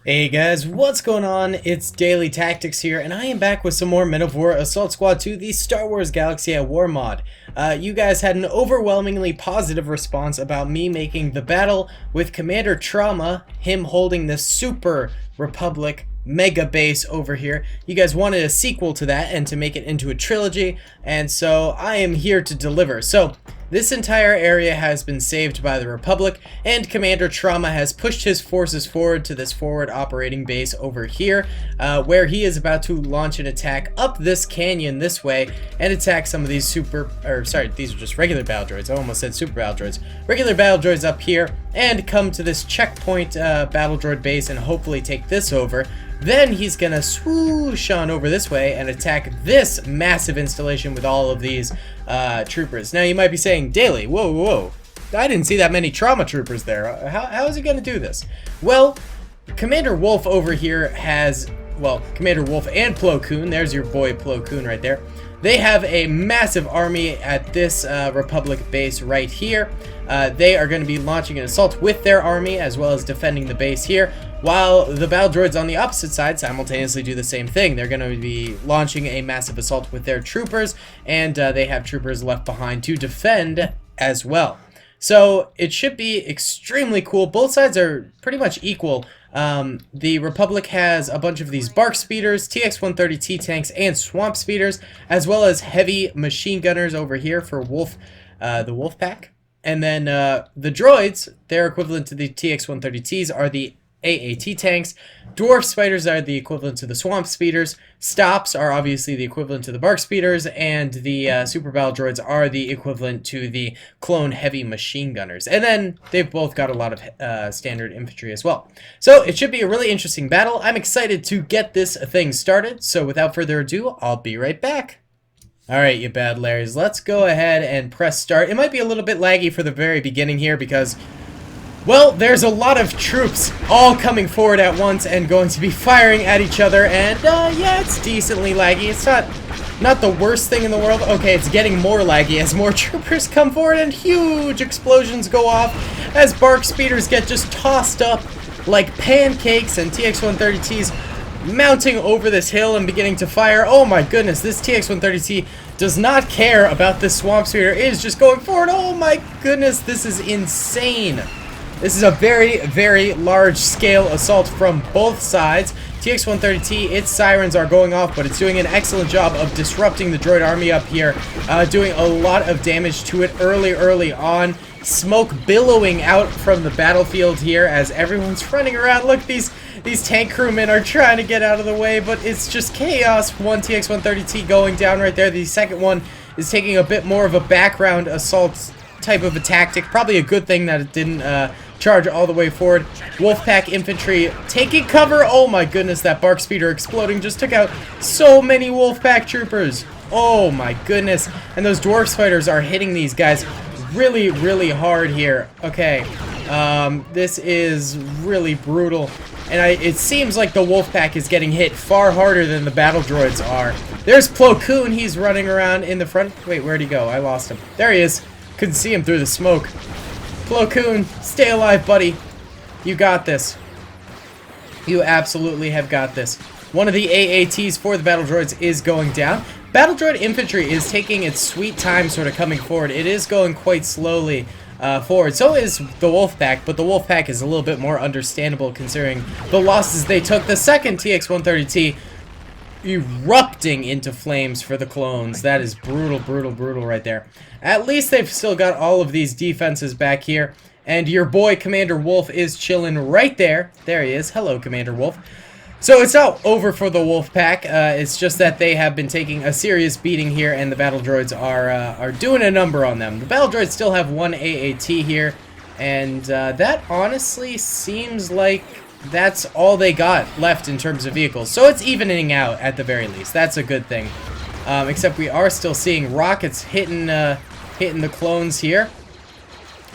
Hey guys, what's going on? It's Daily Tactics here, and I am back with some more Men of War Assault Squad 2, the Star Wars Galaxy at War mod. You guys had an overwhelmingly positive response about me making the battle with Commander Trauma, him holding the Super Republic mega base over here. You guys wanted a sequel to that and to make it into a trilogy, and so I am here to deliver. So this entire area has been saved by the Republic, and Commander Trauma has pushed his forces forward to this forward operating base over here, where he is about to launch an attack up this canyon this way and attack some of these these are just regular battle droids. I almost said super battle droids. Regular battle droids up here, and come to this checkpoint battle droid base and hopefully take this over. Then he's gonna swoosh on over this way and attack this massive installation with all of these troopers. Now you might be saying, Daily, whoa, I didn't see that many trauma troopers there. How is he gonna do this? Well, Commander Wolffe over here has, Commander Wolffe and Plo Koon, there's your boy Plo Koon right there. They have a massive army at this Republic base right here. They are going to be launching an assault with their army as well as defending the base here, while the battle droids on the opposite side simultaneously do the same thing. They're going to be launching a massive assault with their troopers, and they have troopers left behind to defend as well. So it should be extremely cool. Both sides are pretty much equal. The Republic has a bunch of these bark speeders, TX-130T tanks, and swamp speeders, as well as heavy machine gunners over here for the Wolf Pack. And then the droids, their equivalent to the TX-130Ts, are the AAT tanks. Dwarf spiders are the equivalent to the swamp speeders. Stops are obviously the equivalent to the bark speeders, and the super battle droids are the equivalent to the clone heavy machine gunners. And then they've both got a lot of standard infantry as well. So it should be a really interesting battle. I'm excited to get this thing started. So without further ado, I'll be right back. Alright, you bad Larrys, let's go ahead and press start. It might be a little bit laggy for the very beginning here because, well, there's a lot of troops all coming forward at once and going to be firing at each other, and yeah, it's decently laggy. It's not the worst thing in the world. Okay, it's getting more laggy as more troopers come forward and huge explosions go off as bark speeders get just tossed up like pancakes, and TX-130Ts mounting over this hill and beginning to fire. Oh my goodness, this TX-130T does not care about this swamp speeder. It is just going forward. Oh my goodness, this is insane. This is a very, very large-scale assault from both sides. TX-130T, its sirens are going off, but it's doing an excellent job of disrupting the droid army up here, doing a lot of damage to it early on. Smoke billowing out from the battlefield here as everyone's running around. Look, these tank crewmen are trying to get out of the way, but it's just chaos. One TX-130T going down right there. The second one is taking a bit more of a background assault type of a tactic. Probably a good thing that it didn't charge all the way forward. Wolfpack infantry taking cover. Oh my goodness, that bark speeder exploding just took out so many Wolfpack troopers. Oh my goodness. And those dwarf spiders are hitting these guys really, really hard here. Okay, this is really brutal. And it seems like the Wolfpack is getting hit far harder than the battle droids are. There's Plo Koon. He's running around in the front. Wait, where'd he go? I lost him. There he is. Couldn't see him through the smoke. Plo Koon, stay alive, buddy. You got this. You absolutely have got this. One of the AATs for the battle droids is going down. Battle droid infantry is taking its sweet time sort of coming forward. It is going quite slowly forward. So is the Wolfpack, but the Wolfpack is a little bit more understandable considering the losses they took. The second TX-130T erupting into flames for the clones. That is brutal, brutal, brutal right there. At least they've still got all of these defenses back here. And your boy, Commander Wolffe, is chilling right there. There he is. Hello, Commander Wolffe. So it's not over for the Wolfpack. It's just that they have been taking a serious beating here, and the battle droids are doing a number on them. The battle droids still have one AAT here, and that honestly seems like that's all they got left in terms of vehicles. So it's evening out at the very least. That's a good thing. Except we are still seeing rockets hitting the clones here.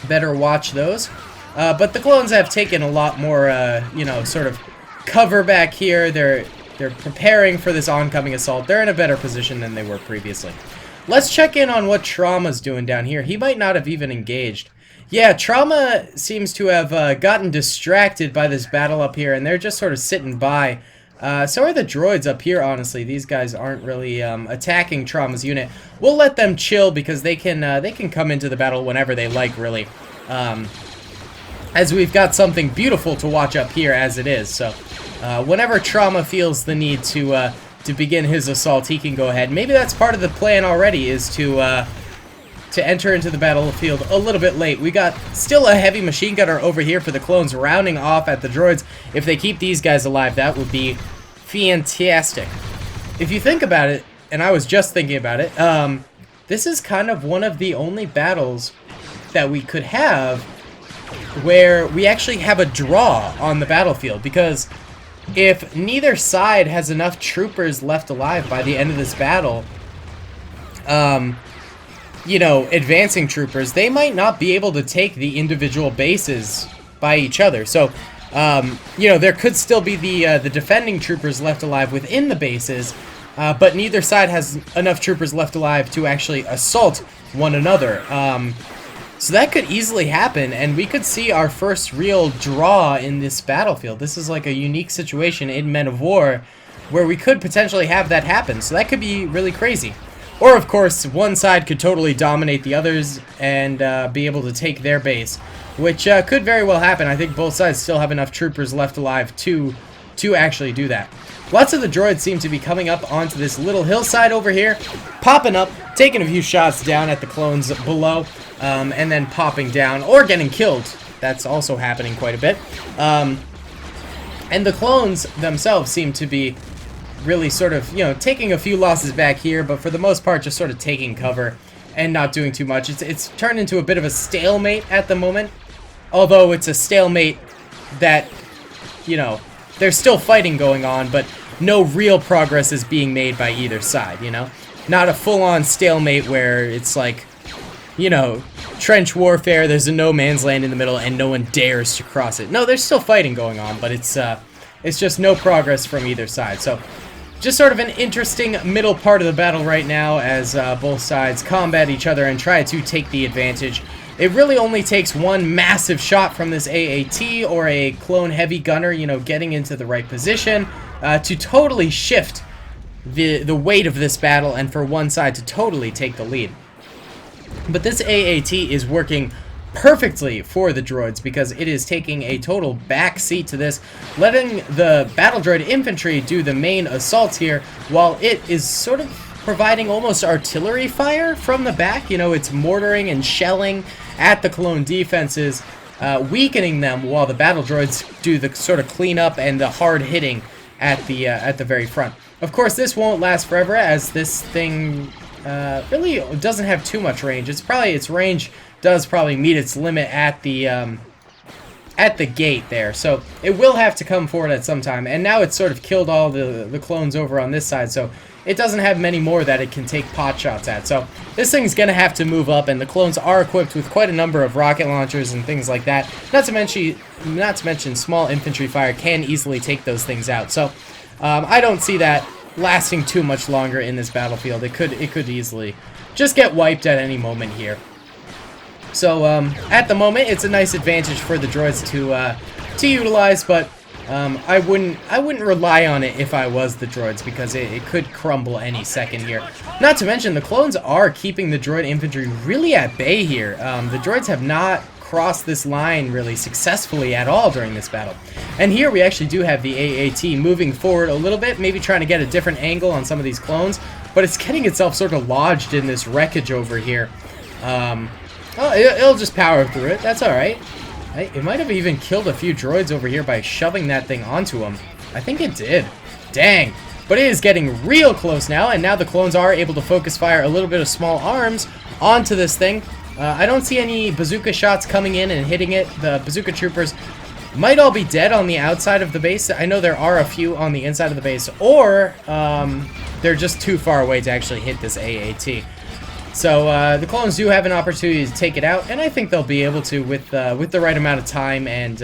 Better watch those. But the clones have taken a lot more, you know, sort of cover back here. They're preparing for this oncoming assault. They're in a better position than they were previously. Let's check in on what Trauma's doing down here. He might not have even engaged. Yeah, Trauma seems to have gotten distracted by this battle up here, and they're just sort of sitting by. So are the droids up here, honestly. These guys aren't really attacking Trauma's unit. We'll let them chill because they can come into the battle whenever they like, really. As we've got something beautiful to watch up here as it is. So whenever Trauma feels the need to begin his assault, he can go ahead. Maybe that's part of the plan already, is to enter into the battlefield a little bit late. We got still a heavy machine gunner over here for the clones rounding off at the droids. If they keep these guys alive, that would be fantastic. If you think about it, and I was just thinking about it, this is kind of one of the only battles that we could have where we actually have a draw on the battlefield, because if neither side has enough troopers left alive by the end of this battle, you know, advancing troopers, they might not be able to take the individual bases by each other. So, you know, there could still be the defending troopers left alive within the bases, but neither side has enough troopers left alive to actually assault one another. So that could easily happen, and we could see our first real draw in this battlefield. This is like a unique situation in Men of War where we could potentially have that happen. So that could be really crazy. Or, of course, one side could totally dominate the others and be able to take their base, which could very well happen. I think both sides still have enough troopers left alive to actually do that. Lots of the droids seem to be coming up onto this little hillside over here, popping up, taking a few shots down at the clones below, and then popping down, or getting killed. That's also happening quite a bit. And the clones themselves seem to be really sort of, you know, taking a few losses back here, but for the most part just sort of taking cover and not doing too much. It's turned into a bit of a stalemate at the moment, although it's a stalemate that, you know, there's still fighting going on, but no real progress is being made by either side, you know? Not a full-on stalemate where it's like, you know, trench warfare, there's a no man's land in the middle and no one dares to cross it. No, there's still fighting going on, but it's just no progress from either side. So just sort of an interesting middle part of the battle right now as both sides combat each other and try to take the advantage. It really only takes one massive shot from this AAT or a clone heavy gunner, you know, getting into the right position to totally shift the weight of this battle and for one side to totally take the lead. But this AAT is working perfectly for the droids because it is taking a total back seat to this, letting the battle droid infantry do the main assaults here, while it is sort of providing almost artillery fire from the back. You know, it's mortaring and shelling at the clone defenses, weakening them, while the battle droids do the sort of cleanup and the hard hitting at the very front. Of course, this won't last forever, as this thing really doesn't have too much range. Its range does probably meet its limit at the gate there, so it will have to come forward at some time. And now it's sort of killed all the clones over on this side, so it doesn't have many more that it can take pot shots at. So this thing's gonna have to move up, and the clones are equipped with quite a number of rocket launchers and things like that. Not to mention small infantry fire can easily take those things out. So I don't see that lasting too much longer in this battlefield. It could easily just get wiped at any moment here. So at the moment, it's a nice advantage for the droids to utilize, but I wouldn't rely on it if I was the droids, because it could crumble any second here. Not to mention, the clones are keeping the droid infantry really at bay here. The droids have not crossed this line really successfully at all during this battle. And here we actually do have the AAT moving forward a little bit, maybe trying to get a different angle on some of these clones, but it's getting itself sort of lodged in this wreckage over here. Well, it'll just power through it. That's alright. It might have even killed a few droids over here by shoving that thing onto them. I think it did. Dang. But it is getting real close now, and now the clones are able to focus fire a little bit of small arms onto this thing. I don't see any bazooka shots coming in and hitting it. The bazooka troopers might all be dead on the outside of the base. I know there are a few on the inside of the base, or they're just too far away to actually hit this AAT. So the clones do have an opportunity to take it out, and I think they'll be able to with the right amount of time and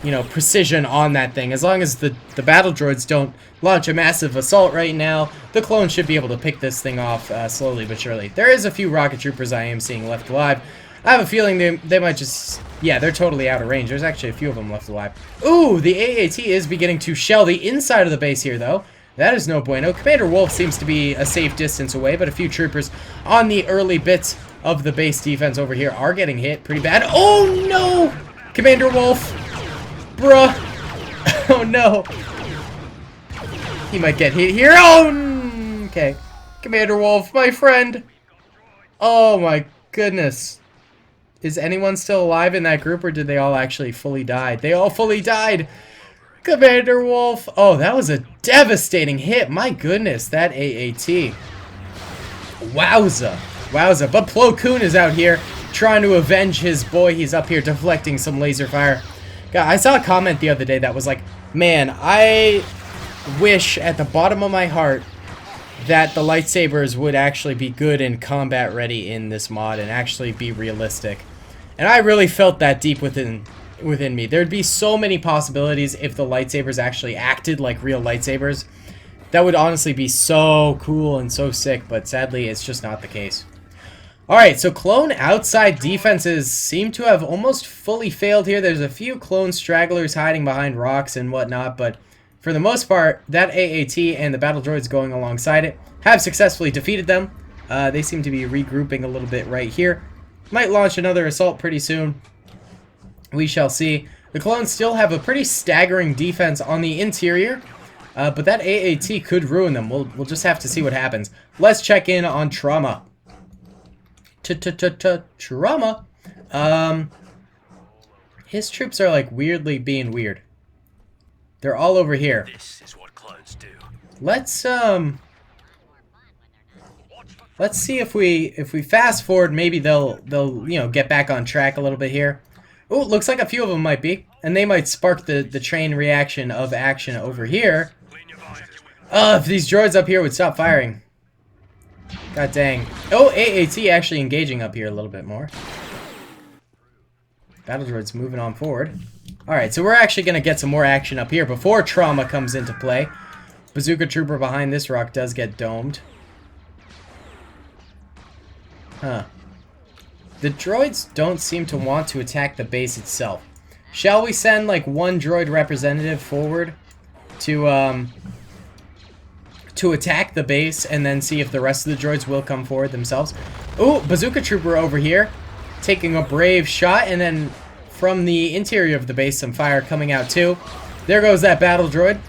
you know, precision on that thing. As long as the battle droids don't launch a massive assault right now, the clones should be able to pick this thing off slowly but surely. There is a few rocket troopers I am seeing left alive. I have a feeling they might just... Yeah, they're totally out of range. There's actually a few of them left alive. Ooh, the AAT is beginning to shell the inside of the base here, though. That is no bueno. Commander Wolffe seems to be a safe distance away, but a few troopers on the early bits of the base defense over here are getting hit pretty bad. Oh, no! Commander Wolffe. Bruh. Oh, no. He might get hit here. Oh, okay. Commander Wolffe, my friend. Oh, my goodness. Is anyone still alive in that group, or did they all actually fully die? They all fully died. Commander Wolffe. Oh, that was a devastating hit. My goodness, that AAT. Wowza. Wowza. But Koon is out here trying to avenge his boy. He's up here deflecting some laser fire. God, I saw a comment the other day that was like, man, I wish at the bottom of my heart that the lightsabers would actually be good and combat ready in this mod and actually be realistic. And I really felt that deep within me. There'd be so many possibilities if the lightsabers actually acted like real lightsabers. That would honestly be so cool and so sick, but sadly it's just not the case. Alright, so clone outside defenses seem to have almost fully failed here. There's a few clone stragglers hiding behind rocks and whatnot, but for the most part, that AAT and the battle droids going alongside it have successfully defeated them. They seem to be regrouping a little bit right here. Might launch another assault pretty soon. We shall see. The clones still have a pretty staggering defense on the interior, but that AAT could ruin them. We'll just have to see what happens. Let's check in on Trauma. Trauma. His troops are like weirdly being weird. They're all over here. This is what clones do. Let's see if we fast forward, maybe they'll you know, get back on track a little bit here. Oh, looks like a few of them might be, and they might spark the train reaction of action over here. If these droids up here would stop firing. God dang. Oh, AAT actually engaging up here a little bit more. Battle droids moving on forward. Alright, so we're actually going to get some more action up here before Trauma comes into play. Bazooka Trooper behind this rock does get domed. Huh. The droids don't seem to want to attack the base itself. Shall we send like one droid representative forward to attack the base and then see if the rest of the droids will come forward themselves? Ooh, Bazooka Trooper over here taking a brave shot, and then from the interior of the base some fire coming out too. There goes that battle droid,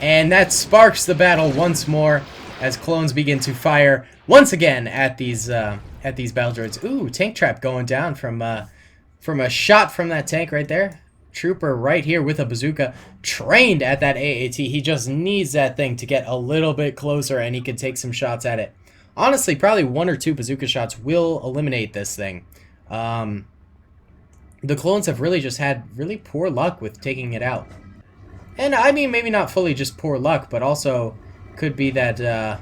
and that sparks the battle once more as clones begin to fire once again at these battle droids. Ooh, tank trap going down from a shot from that tank right there. Trooper right here with a bazooka trained at that AAT. He just needs that thing to get a little bit closer and he can take some shots at it. Honestly, probably one or two bazooka shots will eliminate this thing. The clones have really just had really poor luck with taking it out. And I mean, maybe not fully just poor luck, but also could be that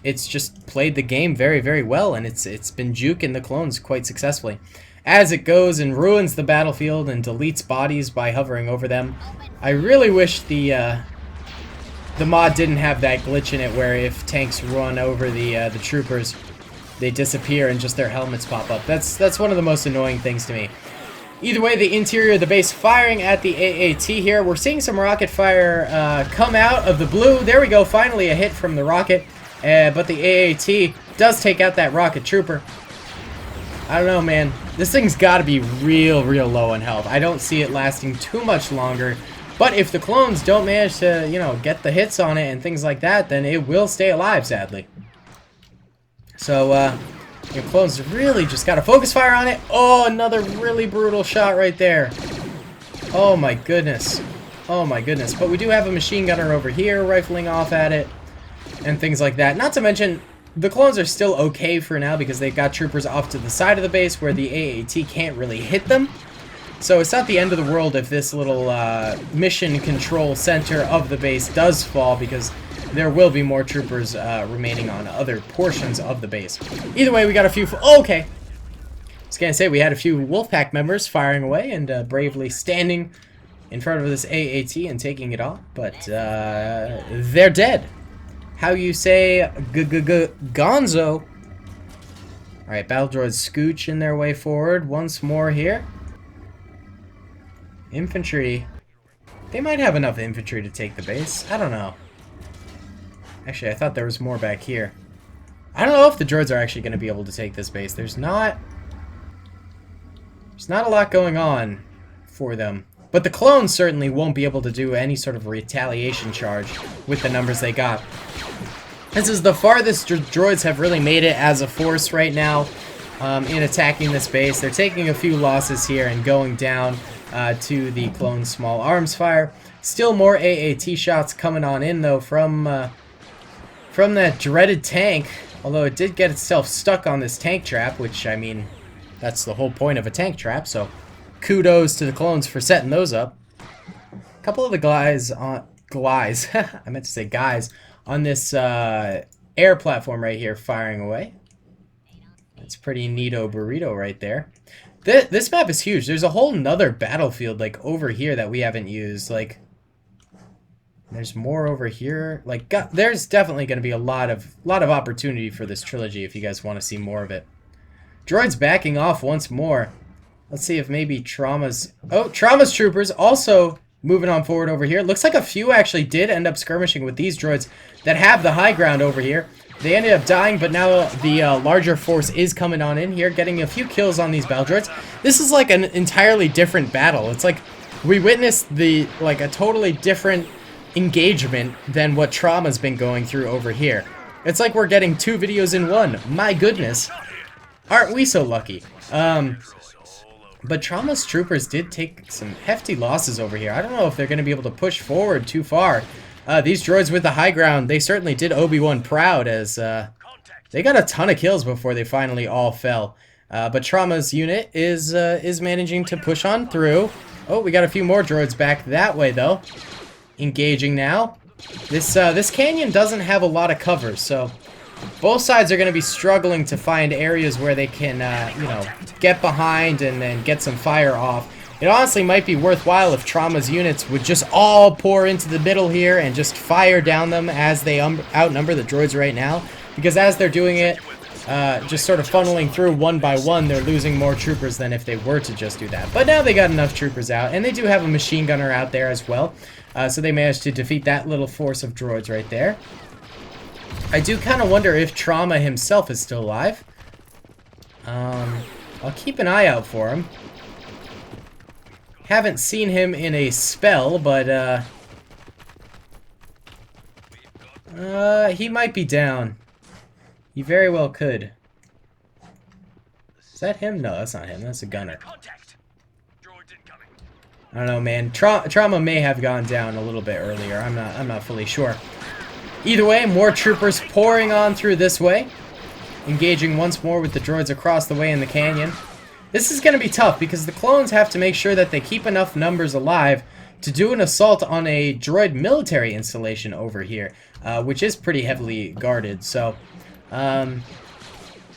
it's just played the game very, very well, and it's been juking the clones quite successfully. As it goes and ruins the battlefield and deletes bodies by hovering over them. I really wish the mod didn't have that glitch in it where if tanks run over the troopers, they disappear and just their helmets pop up. That's one of the most annoying things to me. Either way, the interior of the base firing at the AAT here. We're seeing some rocket fire come out of the blue. There we go, finally a hit from the rocket. But the AAT does take out that rocket trooper. I don't know, man. This thing's got to be real, real low on health. I don't see it lasting too much longer. But if the clones don't manage to, you know, get the hits on it and things like that, then it will stay alive, sadly. So, your clones really just got to focus fire on it. Oh, another really brutal shot right there. Oh, my goodness. Oh, my goodness. But we do have a machine gunner over here rifling off at it and things like that. Not to mention, the clones are still okay for now because they've got troopers off to the side of the base where the AAT can't really hit them. So it's not the end of the world if this little mission control center of the base does fall, because there will be more troopers remaining on other portions of the base. Either way, we got a few... Oh, okay. I was gonna say, we had a few Wolfpack members firing away and bravely standing in front of this AAT and taking it off, but they're dead. How you say Gonzo? Alright, battle droids scooching their way forward once more here. Infantry. They might have enough infantry to take the base. I don't know. Actually, I thought there was more back here. I don't know if the droids are actually going to be able to take this base. There's not a lot going on for them. But the clones certainly won't be able to do any sort of retaliation charge with the numbers they got. This is the farthest droids have really made it as a force right now in attacking this base. They're taking a few losses here and going down to the clone small arms fire. Still more AAT shots coming on in though from that dreaded tank. Although it did get itself stuck on this tank trap, which I mean, that's the whole point of a tank trap. So kudos to the clones for setting those up. A couple of the guys I meant to say guys on this air platform right here firing away. It's pretty neato burrito right there. This map is huge. There's a whole nother battlefield like over here that we haven't used. Like, there's more over here. Like, there's definitely going to be a lot of opportunity for this trilogy if you guys want to see more of it. Droid's backing off once more. Let's see if maybe Trauma's troopers also moving on forward over here. Looks like a few actually did end up skirmishing with these droids that have the high ground over here. They ended up dying, but now the larger force is coming on in here, getting a few kills on these battle droids. This is like an entirely different battle. It's like we witnessed a totally different engagement than what Trauma's been going through over here. It's like we're getting two videos in one. My goodness. Aren't we so lucky? But Trauma's troopers did take some hefty losses over here. I don't know if they're going to be able to push forward too far. These droids with the high ground, they certainly did Obi-Wan proud as they got a ton of kills before they finally all fell. But Trauma's unit is managing to push on through. Oh, we got a few more droids back that way though. Engaging now. This canyon doesn't have a lot of cover, so both sides are going to be struggling to find areas where they can, you know, get behind and then get some fire off. It honestly might be worthwhile if Trauma's units would just all pour into the middle here and just fire down them as they outnumber the droids right now. Because as they're doing it, just sort of funneling through one by one, they're losing more troopers than if they were to just do that. But now they got enough troopers out, and they do have a machine gunner out there as well. So they managed to defeat that little force of droids right there. I do kind of wonder if Trauma himself is still alive. I'll keep an eye out for him. Haven't seen him in a spell, but he might be down. He very well could. Is that him? No, that's not him. That's a gunner. I don't know, man. Trauma may have gone down a little bit earlier. I'm not fully sure. Either way, more troopers pouring on through this way, engaging once more with the droids across the way in the canyon. This is going to be tough because the clones have to make sure that they keep enough numbers alive to do an assault on a droid military installation over here, which is pretty heavily guarded. So, I'm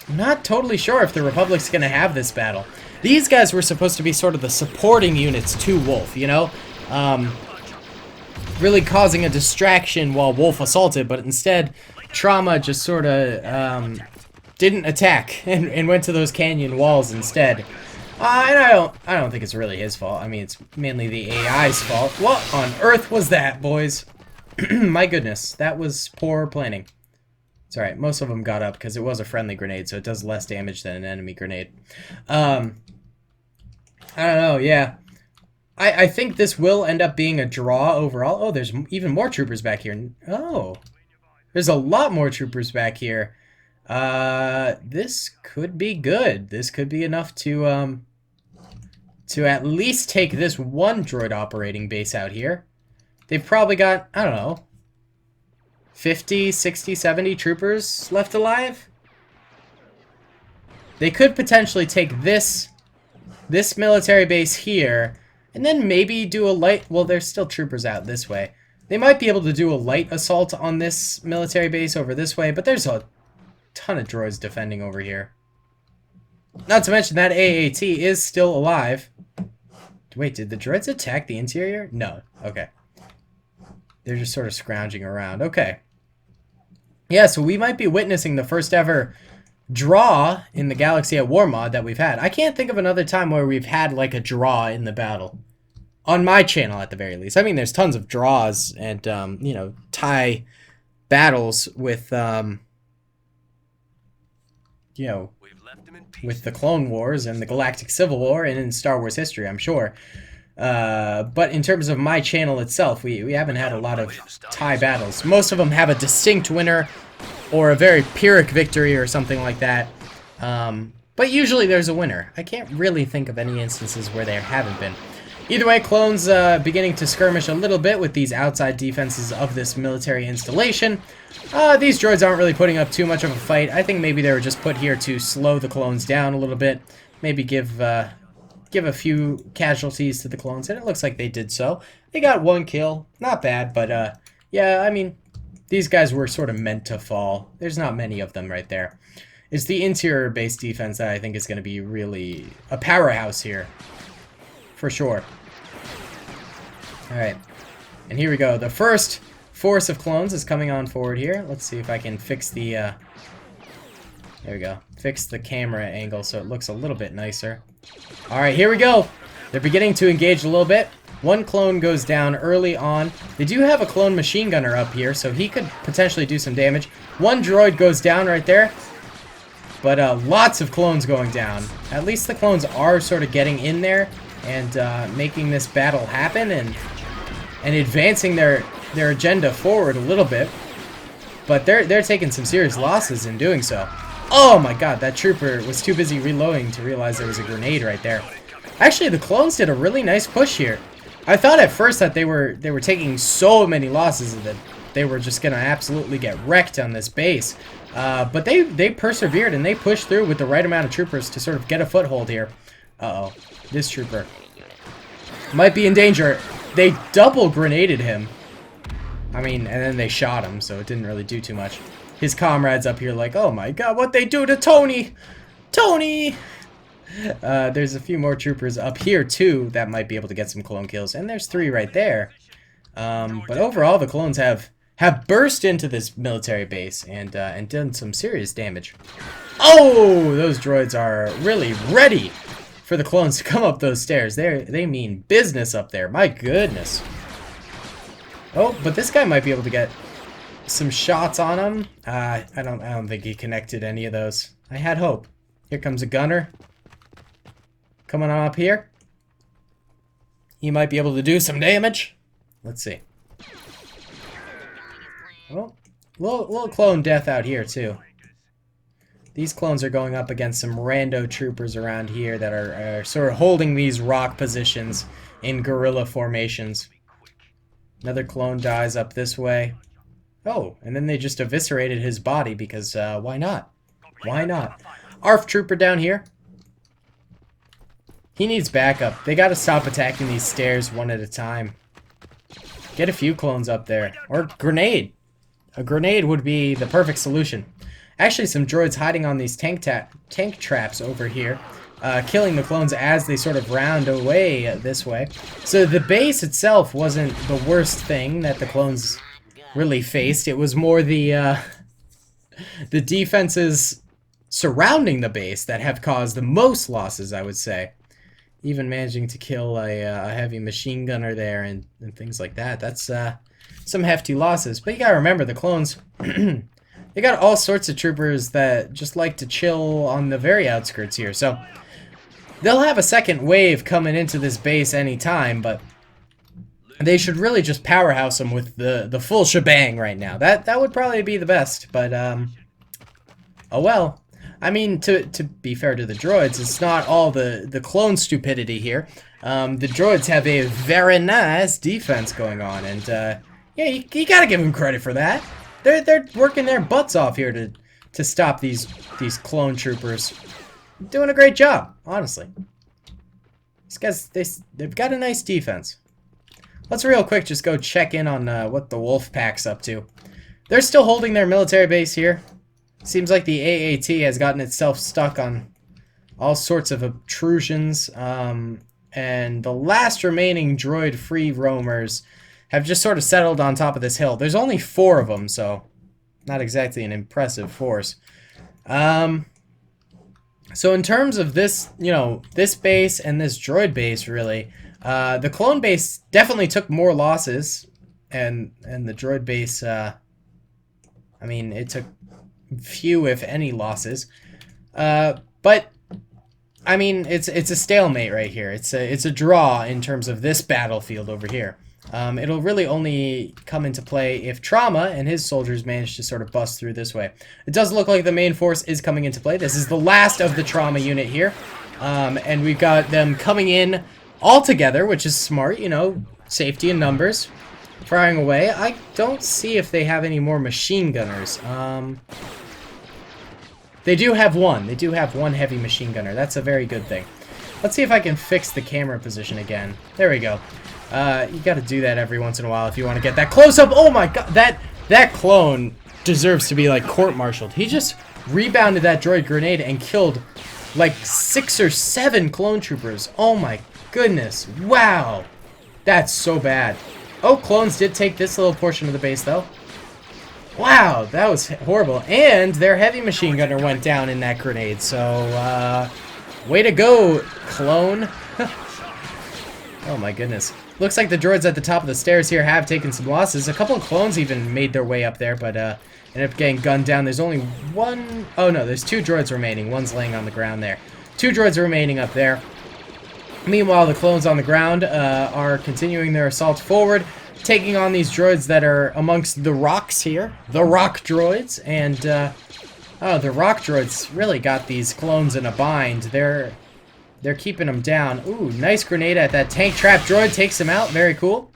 not totally sure if the Republic's going to have this battle. These guys were supposed to be sort of the supporting units to Wolffe, you know? Really causing a distraction while Wolffe assaulted, but instead, Trauma just sort of didn't attack and went to those canyon walls instead. And I don't think it's really his fault. I mean, it's mainly the AI's fault. What on earth was that, boys? My goodness, that was poor planning. It's alright, most of them got up because it was a friendly grenade, so it does less damage than an enemy grenade. I don't know, yeah. I think this will end up being a draw overall. Oh, there's even more troopers back here. Oh, there's a lot more troopers back here. This could be good. This could be enough to at least take this one droid operating base out here. They've probably got, I don't know, 50, 60, 70 troopers left alive. They could potentially take this military base here, and then maybe do a light... Well, there's still troopers out this way. They might be able to do a light assault on this military base over this way, but there's a ton of droids defending over here. Not to mention that AAT is still alive. Wait, did the droids attack the interior? No. Okay. They're just sort of scrounging around. Okay. Yeah, so we might be witnessing the first ever draw in the Galaxy at War mod that we've had. I can't think of another time where we've had like a draw in the battle. On my channel, at the very least. I mean, there's tons of draws and, you know, tie battles with, you know, with the Clone Wars and the Galactic Civil War and in Star Wars history, I'm sure. But in terms of my channel itself, we haven't had a lot of tie battles. Most of them have a distinct winner or a very Pyrrhic victory or something like that. But usually there's a winner. I can't really think of any instances where there haven't been. Either way, clones beginning to skirmish a little bit with these outside defenses of this military installation. These droids aren't really putting up too much of a fight. I think maybe they were just put here to slow the clones down a little bit. Maybe give a few casualties to the clones, and it looks like they did so. They got one kill. Not bad, but yeah, I mean, these guys were sort of meant to fall. There's not many of them right there. It's the interior base defense that I think is going to be really a powerhouse here. For sure. Alright. And here we go. The first force of clones is coming on forward here. Let's see if I can fix the, there we go. Fix the camera angle so it looks a little bit nicer. Alright, here we go. They're beginning to engage a little bit. One clone goes down early on. They do have a clone machine gunner up here, so he could potentially do some damage. One droid goes down right there. But lots of clones going down. At least the clones are sort of getting in there and making this battle happen and advancing their agenda forward a little bit. But they're taking some serious losses in doing so. Oh my god, that trooper was too busy reloading to realize there was a grenade right there. Actually, the clones did a really nice push here. I thought at first that they were taking so many losses that they were just gonna absolutely get wrecked on this base. But they persevered and they pushed through with the right amount of troopers to sort of get a foothold here. Uh-oh. This trooper might be in danger. They double grenaded him. I mean, and then they shot him, so it didn't really do too much. His comrades up here like, oh my god, what they do to Tony? Tony! There's a few more troopers up here, too, that might be able to get some clone kills. And there's 3 right there. But overall, the clones have burst into this military base and done some serious damage. Oh! Those droids are really ready for the clones to come up those stairs. They mean business up there. My goodness. Oh, but this guy might be able to get some shots on him. I don't think he connected any of those. I had hope. Here comes a gunner. Coming on up here. He might be able to do some damage. Let's see. Oh, little clone death out here too. These clones are going up against some rando troopers around here that are sort of holding these rock positions in guerrilla formations. Another clone dies up this way. Oh, and then they just eviscerated his body because why not? Why not? ARF trooper down here. He needs backup. They gotta stop attacking these stairs one at a time. Get a few clones up there. Or grenade. A grenade would be the perfect solution. Actually, some droids hiding on these tank traps over here, killing the clones as they sort of round away this way. So the base itself wasn't the worst thing that the clones really faced. It was more the defenses surrounding the base that have caused the most losses, I would say. Even managing to kill a heavy machine gunner there and things like that. That's some hefty losses. But you gotta remember, the clones... They got all sorts of troopers that just like to chill on the very outskirts here, so they'll have a second wave coming into this base anytime, but they should really just powerhouse them with the full shebang right now. That would probably be the best, but oh well. I mean, to be fair to the droids, it's not all the clone stupidity here. The droids have a very nice defense going on, and yeah, you gotta give them credit for that. They're working their butts off here to stop these clone troopers. Doing a great job, honestly. These guys, they've got a nice defense. Let's real quick just go check in on what the Wolffe pack's up to. They're still holding their military base here. Seems like the AAT has gotten itself stuck on all sorts of obtrusions. And the last remaining droid free roamers have just sort of settled on top of this hill. There's only 4 of them, so not exactly an impressive force. So in terms of this, you know, this base and this droid base, really, the clone base definitely took more losses, and the droid base, I mean, it took few, if any, losses. But I mean, it's a stalemate right here. It's a draw in terms of this battlefield over here. It'll really only come into play if Trauma and his soldiers manage to sort of bust through this way. It does look like the main force is coming into play. This is the last of the Trauma unit here. And we've got them coming in all together, which is smart, you know, safety in numbers. Firing away. I don't see if they have any more machine gunners. They do have one. They do have one heavy machine gunner. That's a very good thing. Let's see if I can fix the camera position again. There we go. You gotta do that every once in a while if you want to get that close up. Oh my god, that clone deserves to be like court-martialed. He just rebounded that droid grenade and killed like 6 or 7 clone troopers. Oh my goodness. Wow. That's so bad. Oh, clones did take this little portion of the base though. Wow, that was horrible. And their heavy machine gunner went down in that grenade. So, way to go, clone. Oh my goodness. Looks like the droids at the top of the stairs here have taken some losses. A couple of clones even made their way up there, but ended up getting gunned down. There's only one... Oh no, there's 2 droids remaining. One's laying on the ground there. 2 droids remaining up there. Meanwhile, the clones on the ground are continuing their assault forward, taking on these droids that are amongst the rocks here. The rock droids. And, oh, the rock droids really got these clones in a bind. They're keeping them down. Ooh, nice grenade at that tank trap droid. Takes him out. Very cool.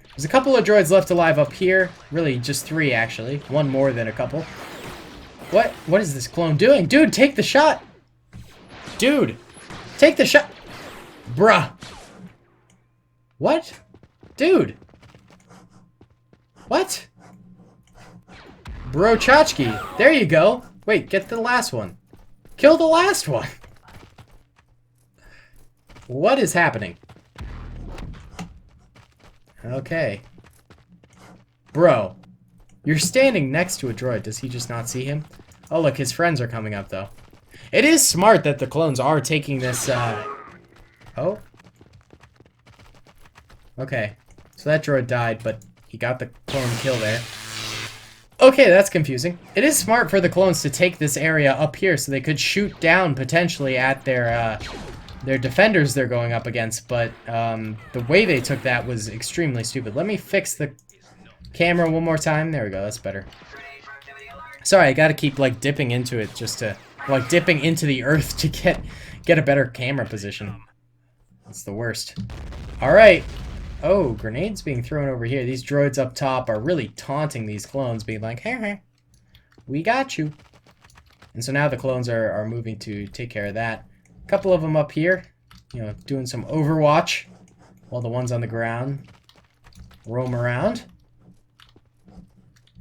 There's a couple of droids left alive up here. Really, just 3, actually. One more than a couple. What is this clone doing? Dude, take the shot! Dude! Take the shot! Bruh! What? Dude! What? Bro Chachki. There you go. Wait, get the last one. Kill the last one. What is happening? Okay. Bro. You're standing next to a droid. Does he just not see him? Oh, look, his friends are coming up, though. It is smart that the clones are taking this, Oh? Okay. So that droid died, but he got the clone kill there. Okay, that's confusing. It is smart for the clones to take this area up here so they could shoot down potentially at their defenders they're going up against, but the way they took that was extremely stupid. Let me fix the camera one more time. There we go, that's better. Sorry, I gotta keep like dipping into it just to, like dipping into the earth to get a better camera position. That's the worst. Alright. Oh, grenades being thrown over here. These droids up top are really taunting these clones, being like, hey, we got you. And so now the clones are moving to take care of that. A couple of them up here, you know, doing some overwatch, while the ones on the ground roam around.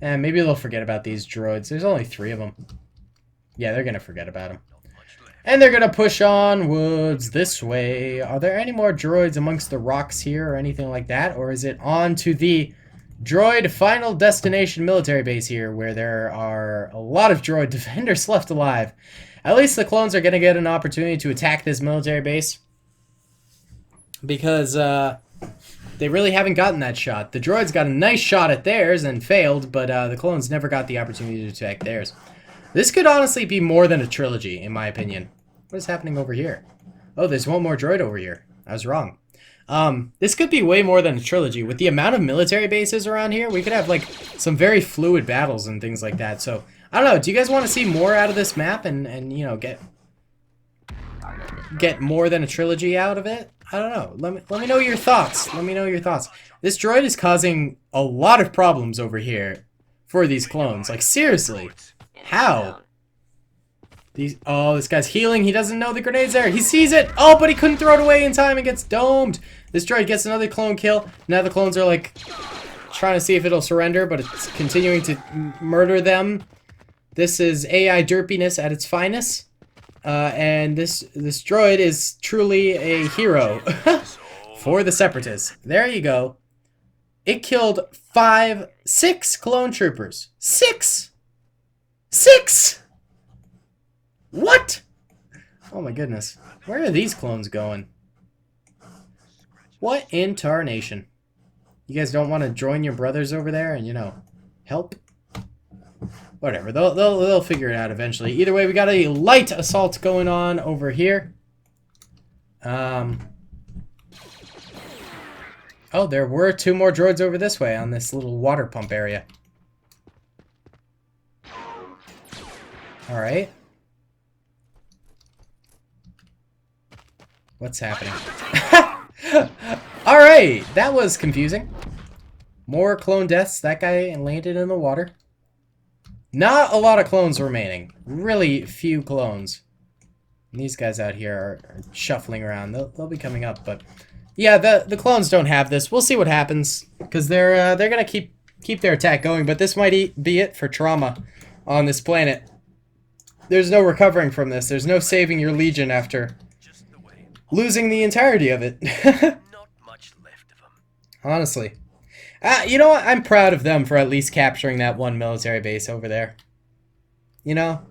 And maybe they'll forget about these droids. There's only 3 of them. Yeah, they're gonna forget about them. And they're gonna push onwards this way. Are there any more droids amongst the rocks here or anything like that? Or is it on to the droid final destination military base here, where there are a lot of droid defenders left alive? At least the clones are gonna get an opportunity to attack this military base, because they really haven't gotten that shot. The droids got a nice shot at theirs and failed, but the clones never got the opportunity to attack theirs. This could honestly be more than a trilogy, in my opinion. What is happening over here? Oh, there's one more droid over here. I was wrong. This could be way more than a trilogy. With the amount of military bases around here, we could have, like, some very fluid battles and things like that. So, I don't know. Do you guys want to see more out of this map and you know, get more than a trilogy out of it? I don't know. Let me know your thoughts. Let me know your thoughts. This droid is causing a lot of problems over here for these clones. Like, seriously. How? Oh, this guy's healing. He doesn't know the grenade's there. He sees it. Oh, but he couldn't throw it away in time and gets domed. This droid gets another clone kill. Now the clones are like trying to see if it'll surrender, but it's continuing to murder them. This is AI derpiness at its finest. And this droid is truly a hero for the Separatists. There you go. It killed 6 clone troopers. 6! 6! What? Oh my goodness. Where are these clones going? What in tarnation? You guys don't want to join your brothers over there and, you know, help? Whatever. They'll figure it out eventually. Either way, we got a light assault going on over here. Oh, there were 2 more droids over this way on this little water pump area. Alright. What's happening? Alright, that was confusing. More clone deaths. That guy landed in the water. Not a lot of clones remaining. Really few clones. And these guys out here are shuffling around. They'll be coming up, but yeah, the clones don't have this. We'll see what happens because they're gonna keep their attack going. But this might be it for trauma on this planet. There's no recovering from this. There's no saving your legion after losing the entirety of it. Not much left of them. Honestly. You know what? I'm proud of them for at least capturing that one military base over there. You know?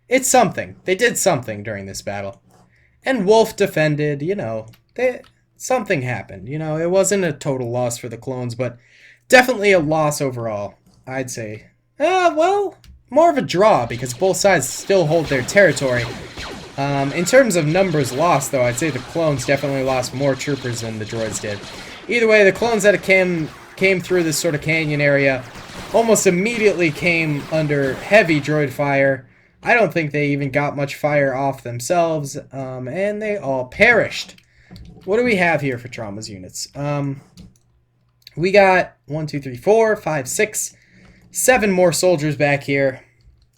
It's something. They did something during this battle. And Wolffe defended, you know. Something happened. You know, it wasn't a total loss for the clones, but definitely a loss overall, I'd say. Well, more of a draw because both sides still hold their territory. In terms of numbers lost, though, I'd say the clones definitely lost more troopers than the droids did. Either way, the clones that came through this sort of canyon area almost immediately came under heavy droid fire. I don't think they even got much fire off themselves, and they all perished. What do we have here for traumas units? We got 1, 2, 3, 4, 5, 6, 7 more soldiers back here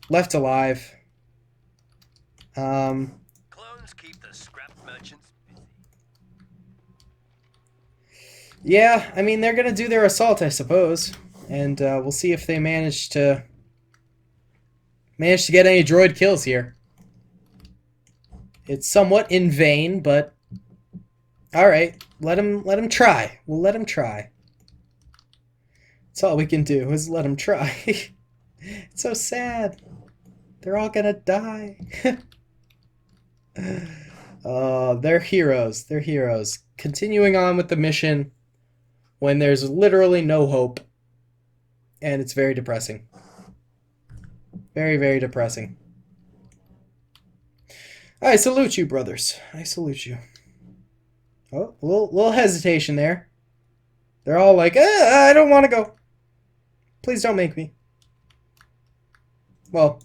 left alive. Clones keep the scrap merchants busy. Yeah, I mean, they're gonna do their assault, I suppose, and we'll see if they manage to get any droid kills here. It's somewhat in vain, but all right, let him try. We'll let him try. That's all we can do is let him try. It's so sad. They're all gonna die. They're heroes. They're heroes. Continuing on with the mission when there's literally no hope. And it's very depressing. Very, very depressing. I salute you, brothers. I salute you. Oh, a little hesitation there. They're all like, I don't want to go. Please don't make me. Well,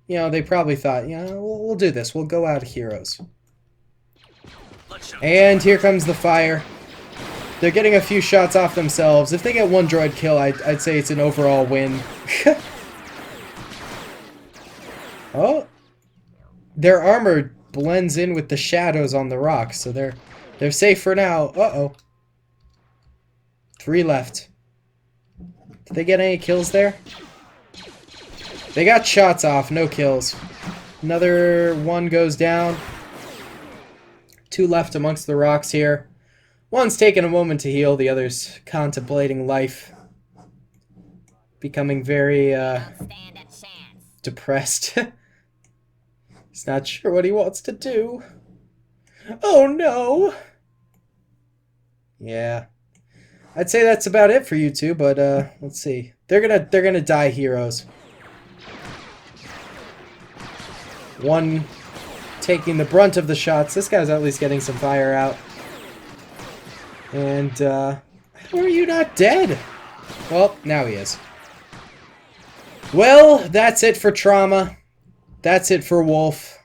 you know, they probably thought, you know, we'll do this. We'll go out heroes. And here comes the fire. They're getting a few shots off themselves. If they get one droid kill, I'd say it's an overall win. Oh. Their armor blends in with the shadows on the rocks, so they're safe for now. Uh-oh. 3 left. Did they get any kills there? They got shots off, no kills. Another 1 goes down. 2 left amongst the rocks here. One's taking a moment to heal, the other's contemplating life. Becoming very, depressed. He's not sure what he wants to do. Oh no! Yeah. I'd say that's about it for you two, but let's see. They're gonna die heroes. 1 taking the brunt of the shots. This guy's at least getting some fire out. And how are you not dead? Well, now he is. Well, that's it for trauma. That's it for Wolffe.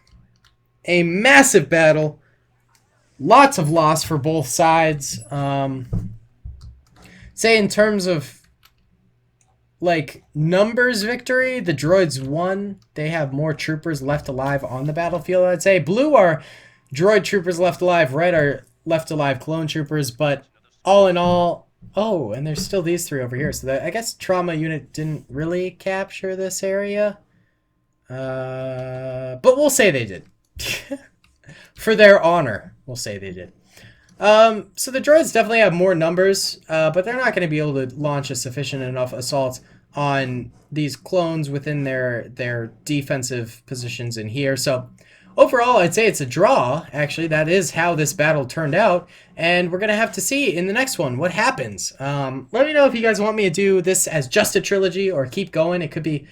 A massive battle. Lots of loss for both sides. Say in terms of like numbers victory, the droids won. They have more troopers left alive on the battlefield, I'd say. Blue are droid troopers left alive. Red are left alive clone troopers. But all in all, oh, and there's still these 3 over here. So I guess trauma unit didn't really capture this area. But we'll say they did. For their honor, we'll say they did. So the droids definitely have more numbers, but they're not going to be able to launch a sufficient enough assault on these clones within their defensive positions in here. So overall, I'd say it's a draw. Actually, that is how this battle turned out, and we're gonna have to see in the next one what happens. Let me know if you guys want me to do this as just a trilogy or keep going. It could be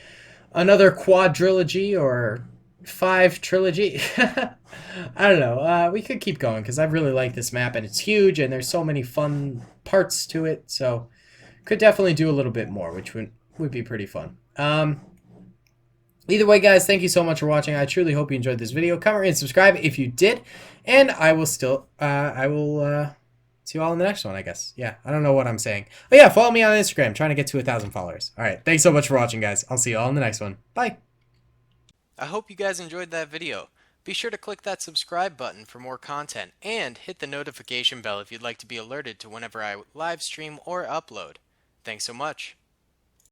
another quadrilogy or 5 trilogy. I don't know. We could keep going because I really like this map and it's huge and there's so many fun parts to it. So could definitely do a little bit more, which would be pretty fun. Either way, guys, thank you so much for watching. I truly hope you enjoyed this video. Comment, rate, and subscribe if you did. And I will see you all in the next one, I guess. Yeah, I don't know what I'm saying. But yeah, follow me on Instagram. Trying to get to 1,000 followers. All right, thanks so much for watching, guys. I'll see you all in the next one. Bye. I hope you guys enjoyed that video. Be sure to click that subscribe button for more content and hit the notification bell if you'd like to be alerted to whenever I live stream or upload. Thanks so much.